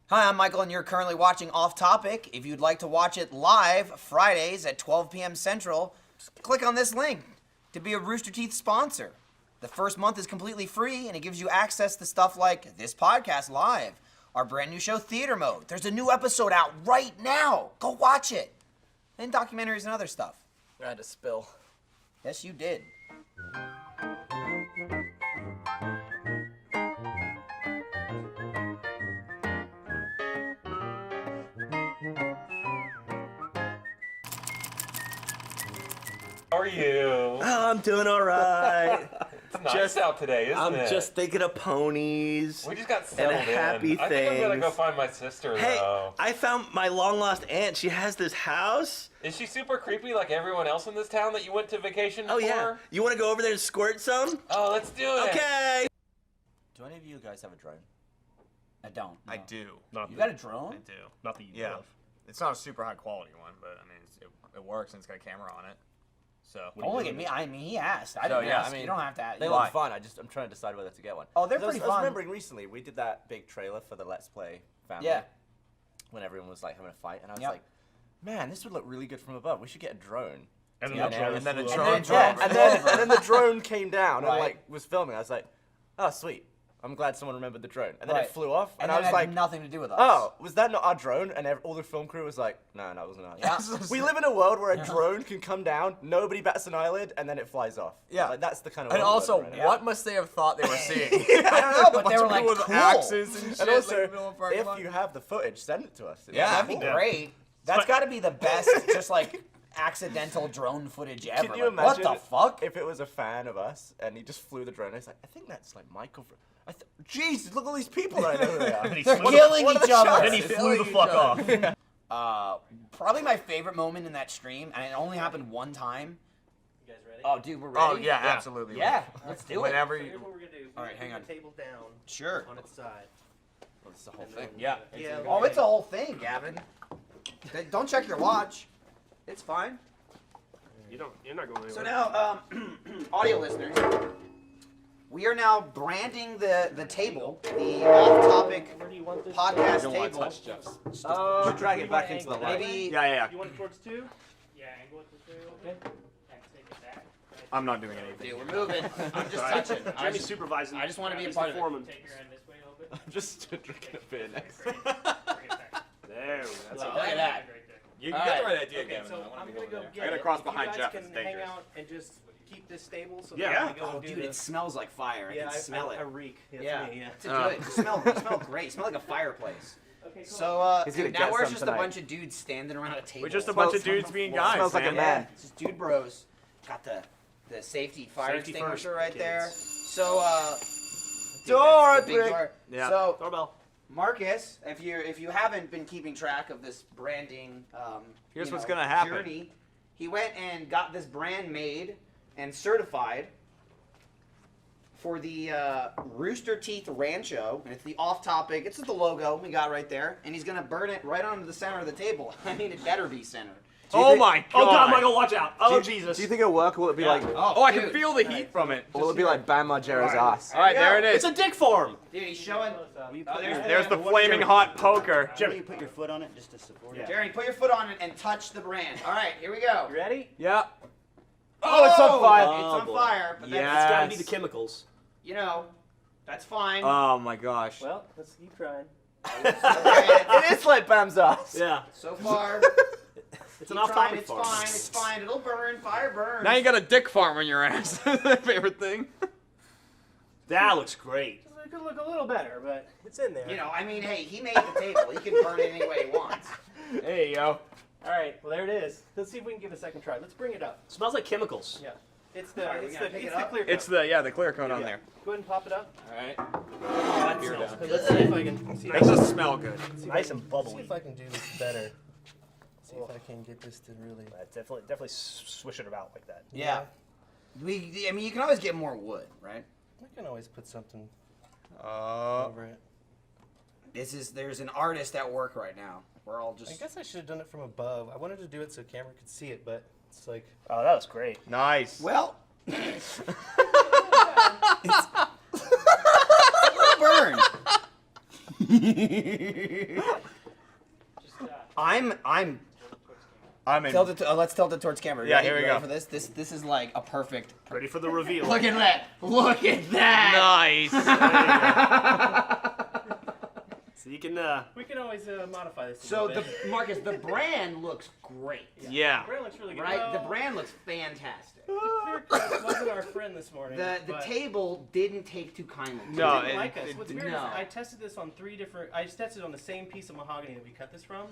Hi, I'm Michael, and you're currently watching Off Topic. If you'd like to watch it live, Fridays at 12 p.m. Central, click on this link to be a Rooster Teeth sponsor. The first month is completely free, and it gives you access to stuff like this podcast live, our brand new show, Theater Mode. There's a new episode out right now. Go watch it. And documentaries and other stuff. I had to spill. Yes, you did. How are you? Oh, I'm doing all right. It's nice out today, isn't it? I'm just thinking of ponies. We just got settled and happy in. I think I'm gonna go things. find my sister, Hey, though. I found my long-lost aunt. She has this house. Is she super creepy like everyone else in this town that you went to vacation Oh, for? yeah. You want to go over there and squirt some? Oh, let's do it. Okay. Do any of you guys have a drone? I don't. I do. Not You the, got a drone? I do. Not the you Yeah. have. It's not a super high quality one, but I mean, it works and it's got a camera on it. So. Don't look at me. I mean, he asked. I So, didn't yeah, ask. I mean, you don't have to ask. They look fun. I'm trying to decide whether to get one. Oh, they're 'Cause pretty I was fun. remembering recently we did that big trailer for the Let's Play family. Yeah. When everyone was like having a fight, and I was Yep. like, man, this would look really good from above. We should get a drone. And then Yeah, the drone and then flew a over. drone And drove then- over. And then the drone came down Right. and like was filming. I was like, oh sweet. I'm glad someone remembered the drone. And then Right. it flew off, And and I that was had like, nothing to do with us. oh, was that not our drone? And all the film crew was like, no, that wasn't ours. Yeah. We live in a world where a drone can come down, nobody bats an eyelid, and then it flies off. Yeah. Like, that's the kind of And world we also, live in right now. what must they have thought they were seeing? I don't know, but A they bunch were of like, people with cool. axes and shit. And like, also, in the middle of a parking if lot. you have the footage, send it to us. Yeah, that'd be Yeah. great. That's got to be the best, just like accidental drone footage ever. Can you Like, what imagine the fuck? if it was a fan of us and he just flew the drone? And he's like, I think that's like Michael. Jesus, look at all these people that I know who they are. And he They're flew- killing what are each the other. shots? Then he flew the fuck off. Probably my favorite moment in that stream, and it only happened one time. You guys ready? Oh, dude, we're Oh, ready? yeah, absolutely. Yeah, let's do it. Whenever Here's you. what we're gonna do. All right, hang on. The table down Sure. on its side. Well, it's the whole And thing. then- Yeah. Yeah. Oh, it's a whole thing, Gavin. Don't check your watch. It's fine. You're not going anywhere. So now, audio listeners, we are now branding the table, the off-topic Where do you want this? podcast don't want to table. touch Jeff's. Just drag it back into the light. Maybe Yeah. You want it towards 2? Yeah, angle it this way a little bit. And take it back. I'm not doing anything. Dude, we're moving. I'm just touching. Jeremy's supervising. I just want to be a He's part the of it. foreman. Take your end this way a little bit. I'm just drinking a beer next. Bring it back. There we go. That's Look all. at that. Right there. You All got the right. right idea, Okay, Gavin. so I wanna I'm be gonna going go there. get I gotta it. cross If you behind guys Jeff. can It's hang dangerous. out and just keep this stable so Yeah. that we go Oh, do dude, the... it smells like fire. I Yeah, can smell I it. reek. It's Yeah. me, yeah. It's good. You smell great. You smell like a fireplace. Okay, cool. So, He's gonna dude, now get we're some just tonight. a bunch of dudes standing around a table. We're just a bunch of dudes being guys, Smells like a man. man. Yeah, it's just dude bros. Got the safety fire Safety extinguisher first, right kids. there. So, dude, Door that's the big opening. door. Yeah. So, Doorbell. Marcus, if you haven't been keeping track of this branding, Here's you what's know, gonna happen. journey, he went and got this brand made and certified for the Rooster Teeth Rancho, and it's the off-topic. It's just the logo we got right there, and he's gonna burn it right onto the center of the table. I mean, it better be centered. Oh my god. Oh God, Michael, watch out! Oh Jesus! Do you think it'll work, or will it be like, Oh, I can dude. feel the heat from it. or will it be like Bam Margera's ass? All right, there it It's is. a dick farm. Dude, he's showing. Oh, There's the flaming hot poker. Jeremy, you put your foot on it just to support it. Jeremy, put your foot on it and touch the brand. All right, here we go. You ready? Yeah. Oh, it's on fire. It's on boy. fire, but Yeah. that's, It's gotta be Yes. the chemicals. you know, that's fine. Oh my gosh. Well, let's keep trying. Okay, It is like Bam's ass. Yeah. so far, It's an keep trying, off-topic it's farm. fine, it's fine. It'll burn, fire burns. Now you got a dick farm on your ass. My favorite thing. That looks great. It could look a little better, but it's in there. You know, I mean, hey, he made the table. He can burn it any way he wants. There you go. All right, well, there it is. Let's see if we can give it a second try. Let's bring it up. Smells like chemicals. Yeah. It's the, Sorry, we it's gotta the, pick it's it the up? clear It's coat. the clear coat on there. Go ahead and pop it up. All right. Oh, that Beer smells down. good. Let's see if I can see. That does smell good. Nice and See bubbly. if I can do this better. See if I can get this to really. Definitely swish it about like that. Yeah. I mean, you can always get more wood, right? I can always put something Oh. over it. There's an artist at work right now. We're all I just. guess I should have done it from above. I wanted to do it so camera could see it, but it's like. Oh, that was great. Nice. Well. It's a little burned. Just I'm I'm in. tilt it. Let's tilt it towards camera. Yeah, Ready? here we Ready go. for this. This is like a perfect. Ready for the reveal. Look at that! Look at that! Nice. So you can. we can always modify this. A So little the bit. Marcus, the brand looks great. Yeah. The brand looks really good. Right? Well, The brand looks fantastic. the clear coat wasn't our friend this morning. The but table didn't take too kindly. to No, it. didn't like us. What's weird is no. I tested this on 3 different. I tested it on the same piece of mahogany that we cut this from,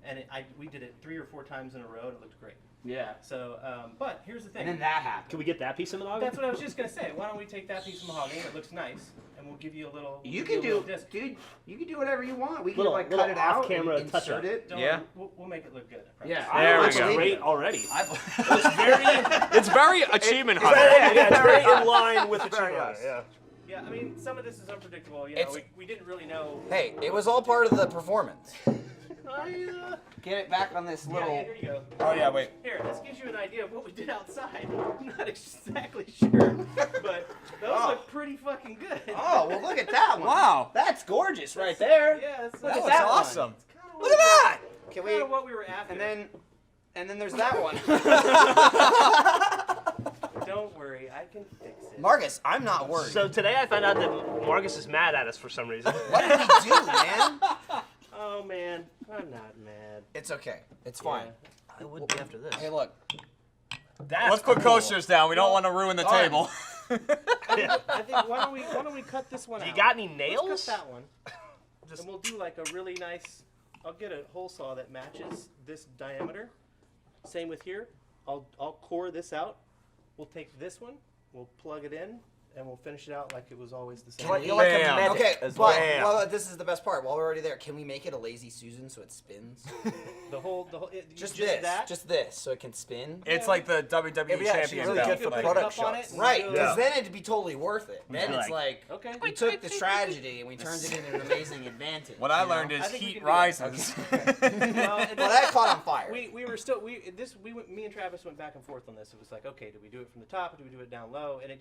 and we did it 3 or 4 times in a row, and it looked great. Yeah. So, but here's the thing. And then that happened. Can we get that piece of mahogany? That's what I was just gonna say. Why don't we take that piece of mahogany that looks nice, and we'll give you a little. You give can a little do, disc. dude. You can do whatever you want. We can Little- like little cut it out, off-camera and touch-up. insert it. Don't Yeah. worry, we'll make it look good. I promise. Yeah. I There we looks go. great already. It's very achievement hunter. Yeah, it's very in line with the Very true nice. Yeah. Yeah, I mean, some of this is unpredictable. You know, It's- we didn't really know. Hey, it was all part of the performance. I, Get it back on this yeah, little. here you go. Oh yeah, wait. Here, this gives you an idea of what we did outside. I'm not exactly sure, but those look pretty fucking good. Oh, well, look at that one. Wow. That's gorgeous right there. Yeah, that's Look That at looks that one. awesome. Look at that. Can Kind we? of what we were after. And then there's that one. Don't worry, I can fix it. Marcus, I'm not worried. So today I found out that Marcus is mad at us for some reason. What did we do, man? Oh man, I'm not mad. It's okay. It's fine. I would be after this. Hey, look. Let's put coasters down. We don't want to ruin the Alright. table. I think why don't we cut this one out? You got any Let's nails? cut that one. And we'll do like a really nice. I'll get a hole saw that matches this diameter. Same with here. I'll core this out. We'll take this one. We'll plug it in, and we'll finish it out like it was always the same. You're like a Bam. medic Okay, as but well. well, this is the best part. While we're already there, can we make it a lazy Susan so it spins? The whole Just that. Just this, so it can spin. It's like the WWE It'd be actually champion really belt. good for put a product cup on shots. it and Right, do because a- then it'd be totally worth it. Then be it's like Okay. we took this tragedy and we turned it into an amazing advantage. What I you know? learned is I think we heat can do it. rises. Well, Well, that caught on fire. we were still me and Travis went back and forth on this. It was like, okay, do we do it from the top or do we do it down low? And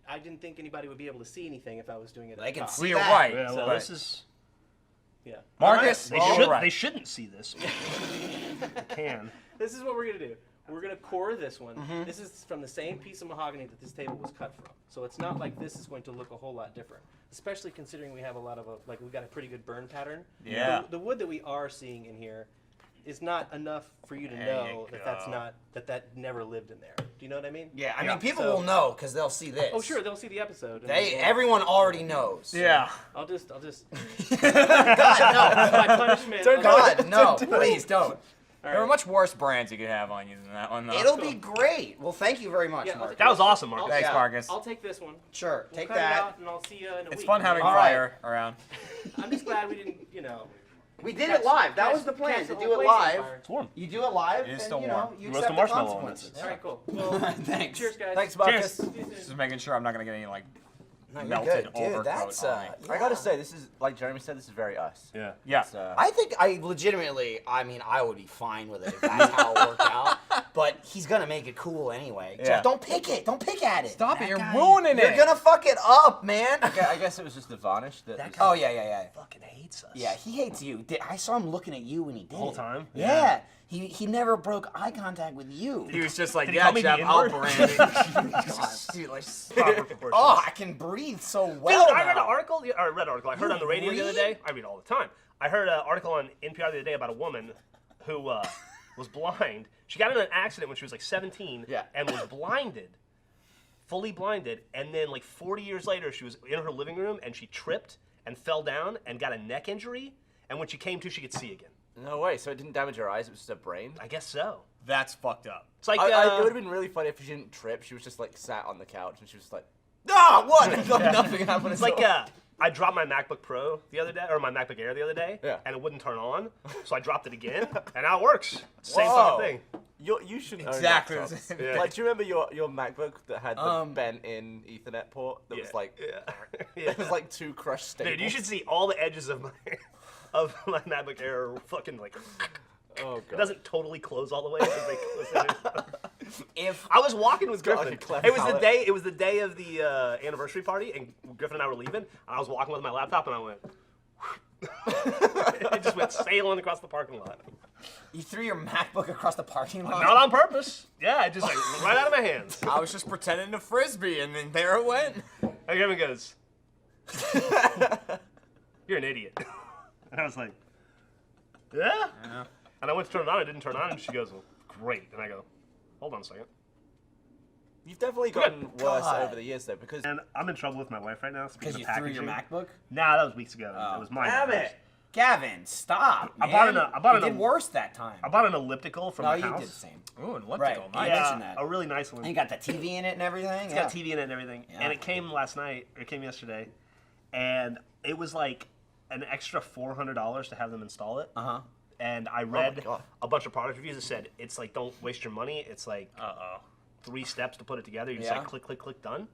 I didn't think anybody would be able to see anything if I was doing it. They at the can top. see We were that. right. Yeah, well, but- this is. Yeah. Marcus, They, well, should, right. they shouldn't see this. Can. This is what we're gonna do. We're gonna core this one. This is from the same piece of mahogany that this table was cut from. So it's not like this is going to look a whole lot different, especially considering we have a lot of we've got a pretty good burn pattern. Yeah. The wood that we are seeing in here is not enough for you to There know you that's go. not that never lived in there. Do you know what I mean? Yeah, I Yeah. mean, people So- will know because they'll see this. Oh sure, they'll see the episode. and They, they'll- everyone already knows. Yeah. I'll just. God, That's my punishment. no. God, no. Please don't. All There are right. much worse brands you could have on you than that one, though. It'll be great. Well, thank you very much, Yeah, Mark. That was awesome, Marcus. Thanks, Yeah. Marcus. I'll take this one. Sure, We'll take cut it that. out, and I'll see you in a It's week. fun having All right. fire around. I'm just glad we didn't, you know. We did it live. That was the plan, catch to the do whole it place on live. fire. It's warm. You do it live, It is and still you know, warm. you Roast a accept the marshmallow on consequences. this. All right, cool. Well, Thanks. cheers, guys. Thanks, Marcus. See you soon. Just making sure I'm not gonna get any like No, you're melted good, dude. overcoat That's on me. I gotta say, this is like Jeremy said. This is very us. Yeah. Yeah. It's, I think I legitimately, I mean, I would be fine with it if that's how it worked out. But he's gonna make it cool anyway. Yeah. Jeff, don't pick it. Don't pick at it. Stop it! You're ruining You're it. gonna fuck it up, man. I guess it was just the varnish that. was- Oh yeah. Fucking hates us. Yeah, he hates you. I saw him looking at you when he did The whole it. time? Yeah. He never broke eye contact with you. He was just like, Did he yeah, call me the Jeff, I'll N-word? brand it. Dude, like, Proper proportions. oh, I can breathe so well. Dude, I read an now. article. Or read an article. I heard You on the radio the other read? day. I read all the time. I heard an article on NPR the other day about a woman who was blind. She got in an accident when she was like 17 Yeah. and was blinded, fully blinded. And then like 40 years later, she was in her living room and she tripped and fell down and got a neck injury. And when she came to, she could see again. No way. So it didn't damage her eyes. It was just her brain. I guess so. That's fucked up. It's like It would have been really funny if she didn't trip. She was just like sat on the couch and she was just like, ah, what? Like, nothing happened. it's like I dropped my MacBook Pro the other day, or my MacBook Air the other day, Yeah. and it wouldn't turn on. So I dropped it again, and now it works. It's the same Whoa. fucking thing. You should own Exactly the laptops. same thing. Like, do you remember your MacBook that had the bent-in Ethernet port that was like, yeah. it was like 2 crushed staples? Dude, you should see all the edges of my MacBook Air are fucking like. Oh It god. doesn't totally close all the way. It's like, If I was walking with got like Griffin. a cleft It was the palate. day. It was the day of the anniversary party, and Griffin and I were leaving. And I was walking with my laptop, and I went. went sailing across the parking lot. You threw your MacBook across the parking lot? Not on purpose. Yeah, just like right out of my hands. I was just pretending to frisbee, and then there it went. And Kevin goes, "You're an idiot." And I was like, "Yeah." And I went to turn it on. It didn't turn on, and she goes, "Well, great." And I go, "Hold on a second." You've definitely gotten worse God. over the years, though, because And I'm in trouble with my wife right now. Because you threw your MacBook? Nah, that was weeks ago. Oh. It was mine. Damn it. Gavin, stop, I man. bought You an- did worse that time. I bought an elliptical from No, my you house. did the same. Ooh, an elliptical. Right. Nice. I mentioned that. A really nice one. And you got the TV in it and everything? It's got TV in it and everything. Yeah. And it came last night, or it came yesterday, and it was like an extra $400 to have them install it. Uh-huh. And I read God. a bunch of product reviews that said it's like, don't waste your money. It's like Uh-oh. 3 steps to put it together. You just Yeah. like click, click, click, done.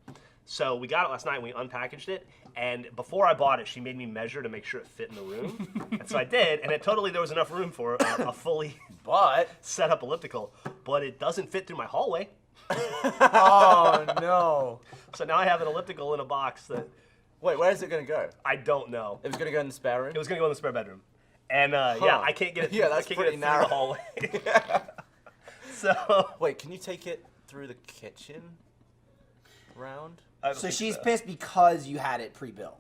So we got it last night and we unpackaged it. And before I bought it, she made me measure to make sure it fit in the room. And so I did, and it totally, there was enough room for a fully But, set up elliptical. But it doesn't fit through my hallway. oh no. So now I have an elliptical in a box that wait, where is it going to go? I don't know. It was going to go in the spare room? It was gonna go in the spare bedroom, and yeah, I can't get it. Yeah, that's I can't pretty get it through narrow. the hallway. So Wait, can you take it through the kitchen round? I don't So think she's pissed because you had it pre-built.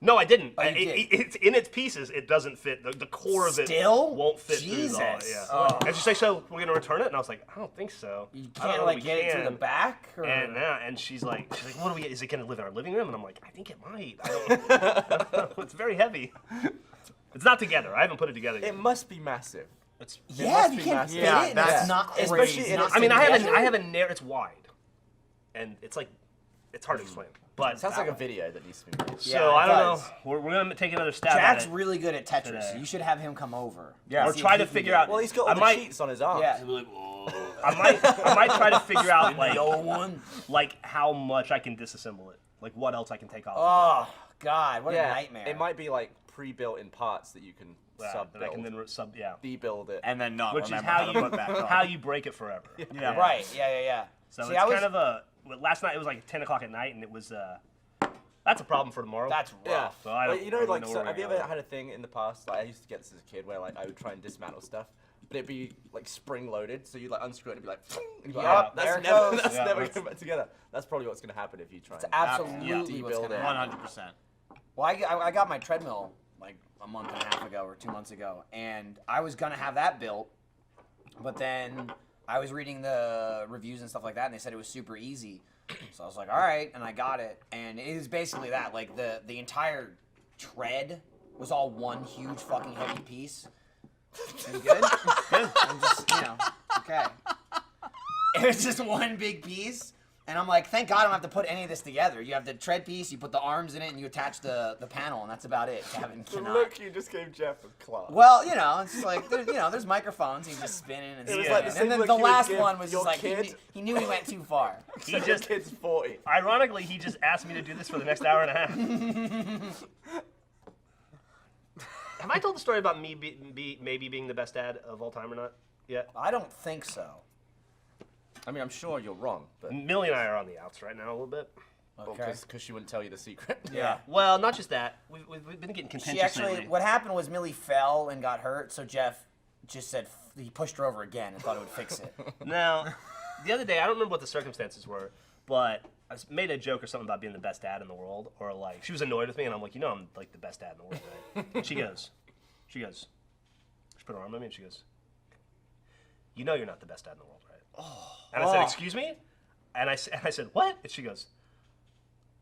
No, I didn't. Oh, you It's in its pieces. It doesn't fit. The core of it Still? won't fit through the Jesus. yeah. Oh. And she's like, "So we're gonna return it?" And I was like, "I don't think so. You I don't can't know like if we get it to can." the back? Or... And she's like, "What do we? Is it gonna live in our living room?" And I'm like, "I think it might. I don't know. It's very heavy. It's not together. I haven't put it together yet. It must be massive. It's. Yeah, must you be can't massive. fit Yeah, it. and that's it's not crazy. especially in Not its I mean, I together. have a narrow. It's wide, and it's like, it's hard to explain. But It sounds like a video that needs to be made. so Yeah, it I don't does. know. We're gonna take another stab Jack's at it. really good at Tetris. today. You should have him come over. Yeah. Or See if try he to can figure get out. it. Well, he's got I all the might- cheats on his arm. Yeah. I might try to figure out like The old one. like how much I can disassemble it. Like what else I can take off. Oh God, what Yeah, a nightmare. it might be like pre-built in parts that you can Yeah, sub-build, that I can then debuild it. And then not which is remember how how to you put back on. how you break it forever. Yeah. Right. Yeah. So See, it's I was, kind of a. Well, last night it was like 10 o'clock at night, and it was. That's a problem for tomorrow. That's rough. Yeah, So I don't- Like, you know, I don't like, know so where have we're you gonna ever go. had a thing in the past? Like, I used to get this as a kid, where like I would try and dismantle stuff, but it'd be like spring-loaded, so you'd like unscrew it and it'd be like, and you'd be like, Yup, "Oh, there that's it never, goes." that's Yeah, never that's- going back together. That's probably what's gonna happen if you try. It's and absolutely yeah. what's gonna Debuild it. happen. 100%. Well, I got my treadmill like a month and a half ago or 2 months ago, and I was gonna have that built, but then I was reading the reviews and stuff like that, and they said it was super easy. So I was like, all right, and I got it, and it is basically that. Like the entire tread was all one huge fucking heavy piece. And good. Good. I'm just okay. It was just one big piece. And I'm like, thank God I don't have to put any of this together. You have the tread piece, you put the arms in it, and you attach the panel, and that's about it. Gavin The cannot. look you just gave Jeff was class. Well, it's like there's microphones. He's just spinning and It was spinning. like the same And then look the you would last give one was your just like kid. he knew he went too far. He Your just. kid's 40. Ironically, he just asked me to do this for the next hour and a half. Have I told the story about me maybe being the best dad of all time or not yet? I don't think so. I mean, I'm sure you're wrong, but Millie and I are on the outs right now a little bit. Okay. because she wouldn't tell you the secret. Yeah. Well, not just that. We've been getting contentious She actually, lately. what happened was Millie fell and got hurt, so Jeff just said he pushed her over again and thought it would fix it. Now, the other day, I don't remember what the circumstances were, but I made a joke or something about being the best dad in the world, or like she was annoyed with me, and I'm like, I'm like the best dad in the world, right? And she goes, she put her arm on me, and she goes, you're not the best dad in the world, right? And I said, excuse me? And I said, what? And she goes,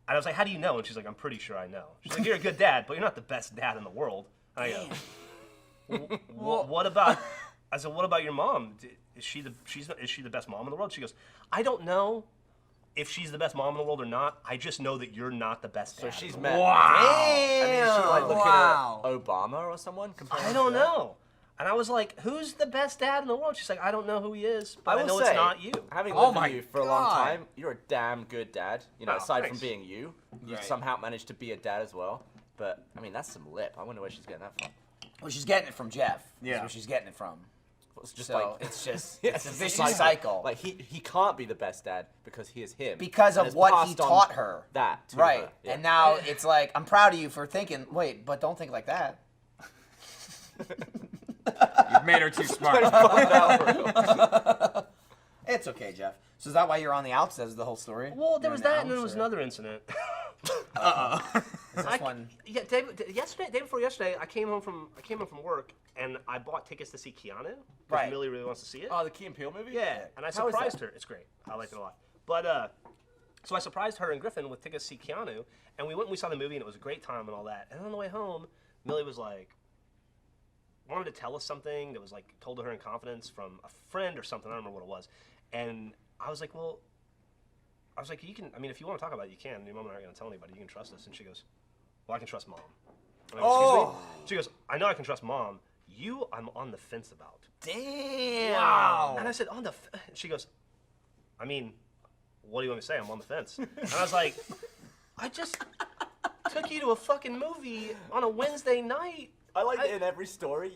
and I was like, how do you know? And she's like, I'm pretty sure I know. She's like, you're a good dad, but you're not the best dad in the world. And I go, what about? I said, what about your mom? Is she the best mom in the world? She goes, I don't know if she's the best mom in the world or not. I just know that you're not the best dad. So she's in the met. world." I mean, is she like looking Wow. at Obama or someone? comparing I to don't that? know. And I was like, who's the best dad in the world? She's like, I don't know who he is, but I, will know say, it's not you. Having Oh lived my with you for a long God. time, you're a damn good dad. Oh, Aside thanks. from being you, you've Right. somehow managed to be a dad as well. But I mean, that's some lip. I wonder where she's getting that from. Well, she's getting it from Jeff. That's Yeah. where she's getting it from. It's just So like it's just Yeah, it's a it's vicious cycle. Like he can't be the best dad because he is him. Because and of has what he passed on taught her. That to Right. her. Yeah. And now it's like, I'm proud of you for thinking, wait, but don't think like that. You've made her too smart. It's okay, Jeff. So is that why you're on the outs? That's the whole story? Well, there You're was on the that, and then there outs, was or- another incident. Is this one? Yeah, day before yesterday, I came home from work, and I bought tickets to see Keanu. Because Right. Millie really wants to see it. Oh, the Key and Peele movie? Yeah, and I How is surprised that? her. It's great. I like it a lot. But so I surprised her and Griffin with tickets to see Keanu, and we went and we saw the movie, and it was a great time and all that. And on the way home, Millie was like, wanted to tell us something that was like told to her in confidence from a friend or something. I don't remember what it was. And I was like, well, you can. I mean, if you want to talk about it, you can. Your mom and I aren't going to tell anybody. You can trust us. And she goes, well, I can trust mom. And I go, excuse me? She goes, I know I can trust mom. You, I'm on the fence about. Damn. Wow. And I said, and she goes, I mean, what do you want me to say? I'm on the fence. And I was like, I just took you to a fucking movie on a Wednesday night. I like that in every story,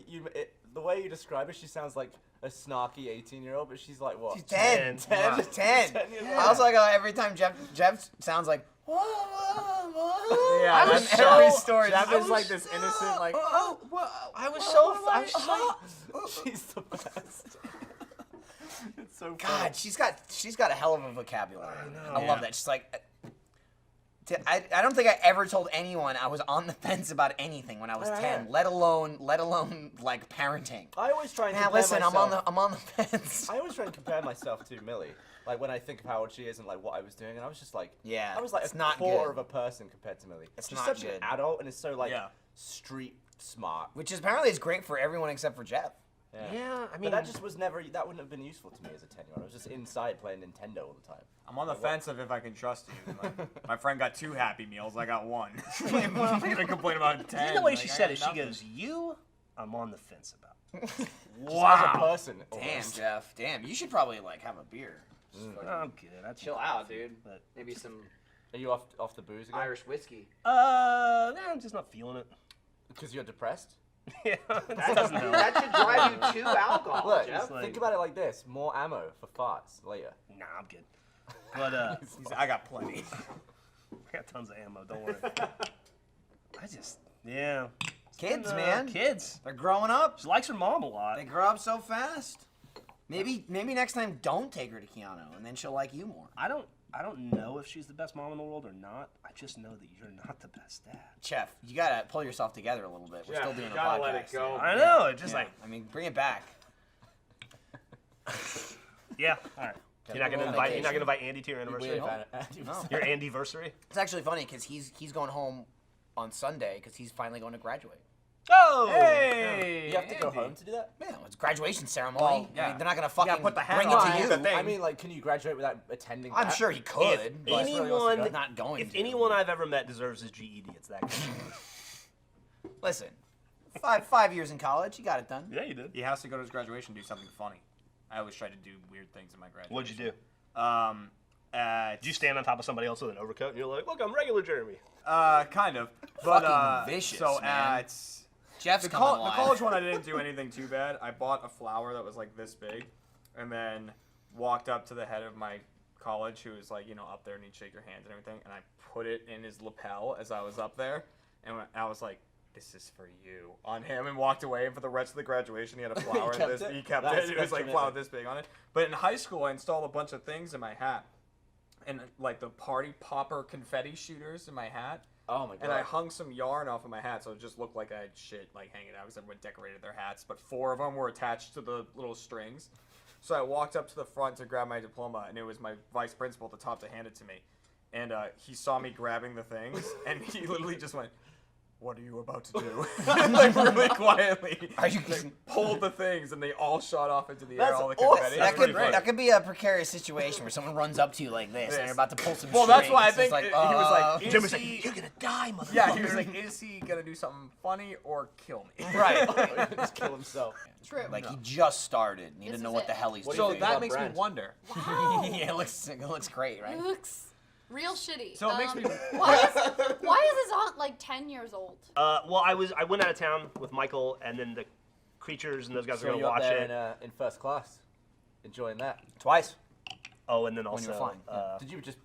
the way you describe her, she sounds like a snarky 18-year-old, but she's like, what? She's 10. 10. She's 10. I was like, every time Jeff sounds like, whoa. Yeah, I was that's so- every story. Jeff I is like was- this innocent, like, I was so She's the best. It's so funny. God, she's got a hell of a vocabulary. I love that. She's like, I don't think I ever told anyone I was on the fence about anything when I was 10, let alone like parenting. I always try and Yeah, compare listen, myself. I'm on the fence. I always try and compare myself to Millie. Like when I think of how old she is and like what I was doing, and I was just like, Yeah, I was like it's a not quarter good. of a person compared to Millie. It's She's not such good. an adult and is so like Yeah. street smart. Which is apparently is great for everyone except for Jeff. Yeah, I mean, But that just was never. That wouldn't have been useful to me as a 10-year-old. I was just inside playing Nintendo all the time. I'm on the fence of if I can trust you. My friend got 2 Happy Meals, I got 1. I'm gonna complain about 10. the way she Like, I said got it, she nothing. goes, you, I'm on the fence about. Just as a Wow. person. Damn, almost. Jeff. Damn, you should probably like have a beer. I'm good. I Chill out, dude. But, Maybe some Are you off the booze again? Irish whiskey. nah, I'm just not feeling it. Because you're depressed. Yeah, that doesn't help. That should drive you to alcohol, Look, Jeff. like- think about it like this: more ammo for farts later. Nah, I'm good. But I got plenty. I got tons of ammo. Don't worry. Yeah. Kids, And, man. Kids. They're growing up. She likes her mom a lot. They grow up so fast. Maybe next time don't take her to Keanu, and then she'll like you more. I don't know if she's the best mom in the world or not. I just know that you're not the best dad. Jeff, you gotta pull yourself together a little bit. We're Jeff, still doing you a gotta podcast. let it go. I know. It's just Yeah, like, I mean, bring it back. yeah. All right. You're not gonna go on invite. You're not vacation. gonna invite Andy to your anniversary. No. Your Andyversary. It's actually funny because he's going home on Sunday because he's finally going to graduate. Oh. Hey! You have to go home to do that. Yeah, it's a graduation ceremony. Well, yeah. I mean, they're not gonna fucking put the hat bring on. it to you. The thing. I mean, like, can you graduate without attending? I'm that? sure he could. If but anyone, he's not going if to. anyone I've ever met deserves his GED, it's that guy. Listen, five years in college, he got it done. Yeah, you did. He has to go to his graduation and do something funny. I always try to do weird things in my graduation. What'd you do? Did Did you stand on top of somebody else with an overcoat and you're like, look, I'm regular Jeremy? Kind of. But, Fucking vicious, so man. at Jeff's the coming live. college one, I didn't do anything too bad. I bought a flower that was like this big, and then walked up to the head of my college, who was like, up there, and he'd shake your hands and everything, and I put it in his lapel as I was up there, and I was like, "This is for you," on him, and walked away. And for the rest of the graduation, he had a flower. kept this it? he kept That's it. It was like commitment. flower this big on it. But in high school, I installed a bunch of things in my hat, and like the party popper confetti shooters in my hat. Oh my god. And I hung some yarn off of my hat, so it just looked like I had shit like hanging out because everyone decorated their hats. But 4 of them were attached to the little strings. So I walked up to the front to grab my diploma, and it was my vice principal at the top to hand it to me. And he saw me grabbing the things, and he literally just went, "What are you about to do?" Like really quietly. Are you? They pulled the things, and they all shot off into the air. That's All the awesome. confetti. That It was could pretty that could be a precarious situation where someone runs up to you like this and you're about to pull some Well, that's why I strings. think It's he was like, like, Jim was like, you're gonna die, motherfucker. Yeah, he was like, "Is he gonna do something funny or kill me?" right. just kill himself. True. Like he just started and he This didn't know is what it. the hell he's What do you So doing. think that about makes me Brent? wonder. Wow. Yeah, it looks great, right? It looks real shitty. So it makes me. Why is his aunt like 10 years old? Well, I went out of town with Michael, and then the creatures and those guys So were gonna you're up watch there it. in first class, enjoying that. Twice. Oh, and then When you also, were flying, Did you just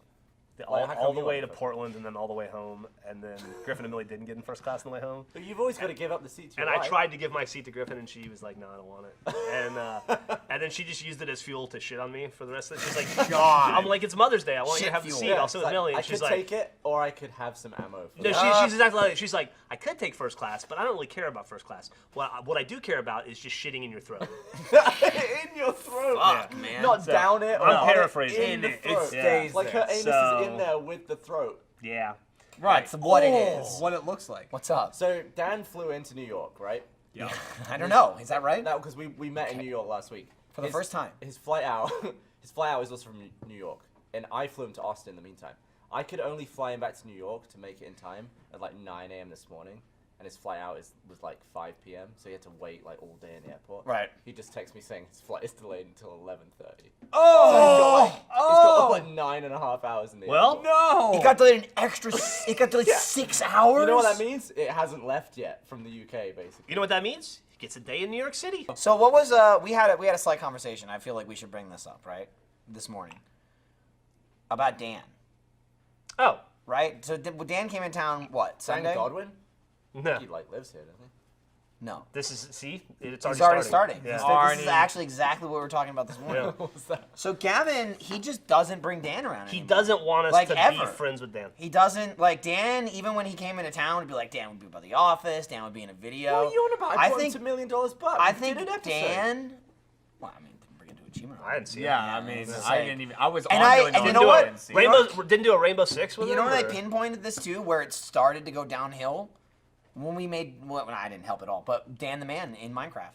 all the way to Portland and then all the way home, and then Griffin and Millie didn't get in first class on the way home. But you've always got to give up the seat to your And I wife. tried to give my seat to Griffin, and she was like, "No, I don't want it." And then she just used it as fuel to shit on me for the rest of it. She's like, "God," I'm like, "It's Mother's Day. I want you to have the seat. I'll sit with Millie." And I she's could like, take it, or I could have some ammo. For "No, that. she's exactly like she's like, I could take first class, but I don't really care about first class. What I do care about is just shitting in your throat." In your throat. Fuck, man. Not down it. Or I'm on it, paraphrasing. In the It throat. stays Like her anus is in there with the throat. Yeah. Right. It's what it is. What it looks like. What's up? So Dan flew into New York, right? Yeah. I don't know. Is that right? No, because we met in New York last week. For the first time. His flight out. His flight out is also from New York, and I flew him to Austin in the meantime. I could only fly him back to New York to make it in time at like 9 a.m. this morning, and his flight out was like 5 p.m. So he had to wait like all day in the airport. Right. He just texted me saying his flight is delayed until 11:30. Oh! So he's got like 9.5 hours in the Well, airport. No. It got delayed an extra. It got delayed 6 hours. You know what that means? It hasn't left yet from the UK, basically. you know what that means? He gets a day in New York City. So what was we had a slight conversation. I feel like we should bring this up, right? This morning about Dan, Oh. right? So Dan came in town. What Sam Sunday? Godwin? No. He like lives here, doesn't he? No. It's It's already already starting. Yeah. This is actually exactly what we were talking about this morning. Yeah. What was that? So Gavin, he just doesn't bring Dan around He anymore. doesn't want us Like to ever. be friends with Dan. He doesn't like Dan. Even when he came into town, would be like Dan would be by the office. Dan would be in a video. What are you on about? I I think think $1 million buck. I We think did an episode. Dan. Well, I mean, didn't bring it to achievement. I didn't see it. Yeah, I mean, it's I like- didn't even. I was And on I- Million and you Dollar know what? and see. Didn't do a Rainbow Six with You him? know when I or- pinpointed this too, where it started to go downhill? When we made, well, I didn't help at all, but Dan the Man in Minecraft.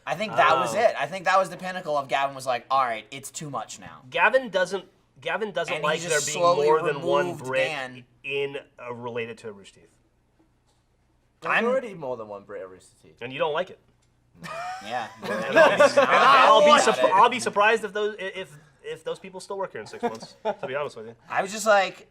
I think that was Oh. it. I think that was the pinnacle of Gavin was like, all right, it's too much now. Gavin doesn't And he like just there being slowly more than one removed Brit Dan. in related to a Rooster Teeth. There's already more than one Brit at Rooster Teeth. And you don't like it. Yeah. I'll be surprised if those people still work here in 6 months. To be honest with you. I was just like,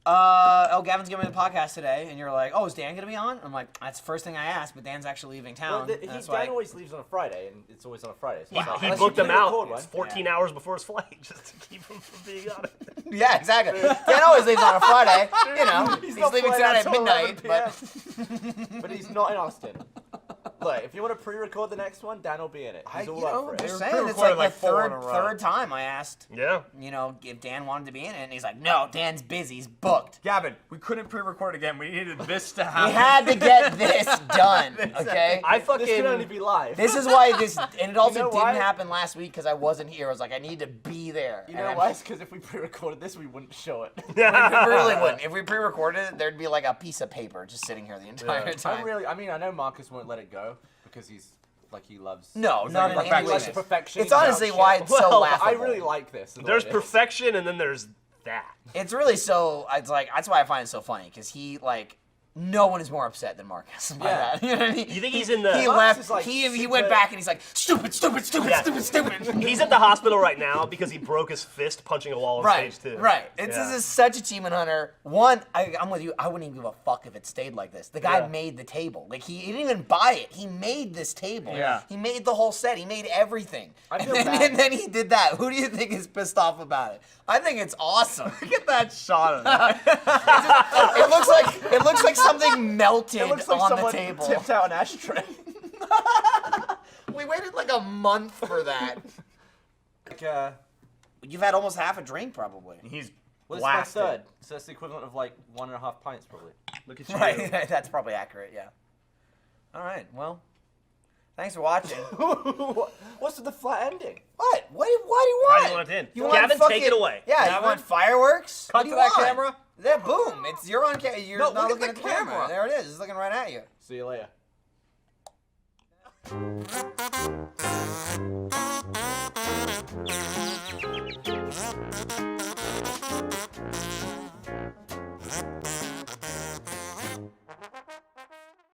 Gavin's giving me the podcast today, and you're like, oh, is Dan gonna be on? I'm like, that's the first thing I asked, but Dan's actually leaving town. Well, That's Dan why. always leaves on a Friday, and it's always on a Friday. So He, it's like, he unless booked you them can out record one. 14 hours before his flight just to keep him from being on it. Yeah, exactly. Dan always leaves on a Friday. He's not leaving flying tonight out at till midnight, 11 but But he's not in Austin. Look, if you want to pre-record the next one, Dan will be in it. He's all up for it. just They saying, it's pre-recorded like like the 4 in a row. third time I asked, Yeah. if Dan wanted to be in it, and he's like, no, Dan's busy, he's booked. Gavin, we couldn't pre-record again. We needed this to We happen. had to get this done, okay? This can only be live. This is why this, and it also know didn't why? happen last week because I wasn't here. I was like, I need to be there. You And know I'm- why? It's because if we pre-recorded this, we wouldn't show it. We really wouldn't. If we pre-recorded it, there'd be like a piece of paper just sitting here the entire time. I know Marcus won't let it go because he loves. No, not in like, any he way. likes perfection. It's honestly why it's so Well, laughable. I really like this. There's perfection and then there's that. It's really so. It's like that's why I find it so funny because he like. No one is more upset than Marcus by Yeah. that. You know what I mean? You think he's in the- He Marcus left. is, like, he went super- back and he's like, stupid, stupid, stupid, Yeah. stupid. He's at the hospital right now because he broke his fist punching a wall on Right, stage 2. right. This Yeah. is such Achievement Hunter. One, I'm with you. I wouldn't even give a fuck if it stayed like this. The guy Yeah. made the table. Like he didn't even buy it. He made this table. Yeah. He made the whole set. He made everything. I And feel then, bad. and then he did that. Who do you think is pissed off about it? I think it's awesome. Look at that shot of that. it looks like something melted It looks like on someone the table. tipped out an ashtray. We waited like a month for that. Like, You've had almost half a drink, probably. He's well, this is my blasted. third, so that's the equivalent of like 1.5 pints, probably. Look at you. Right, that's probably accurate, yeah. All right, well, thanks for watching. What's with the flat ending? What? What do you want? How do you want it in? You Gavin, want take it away. Yeah, Gavin? you want fireworks? Cut What do to you that want? camera. Yeah, boom. You're on camera. You're No, not look looking at at the the camera. camera. There it is. It's looking right at you. See you later.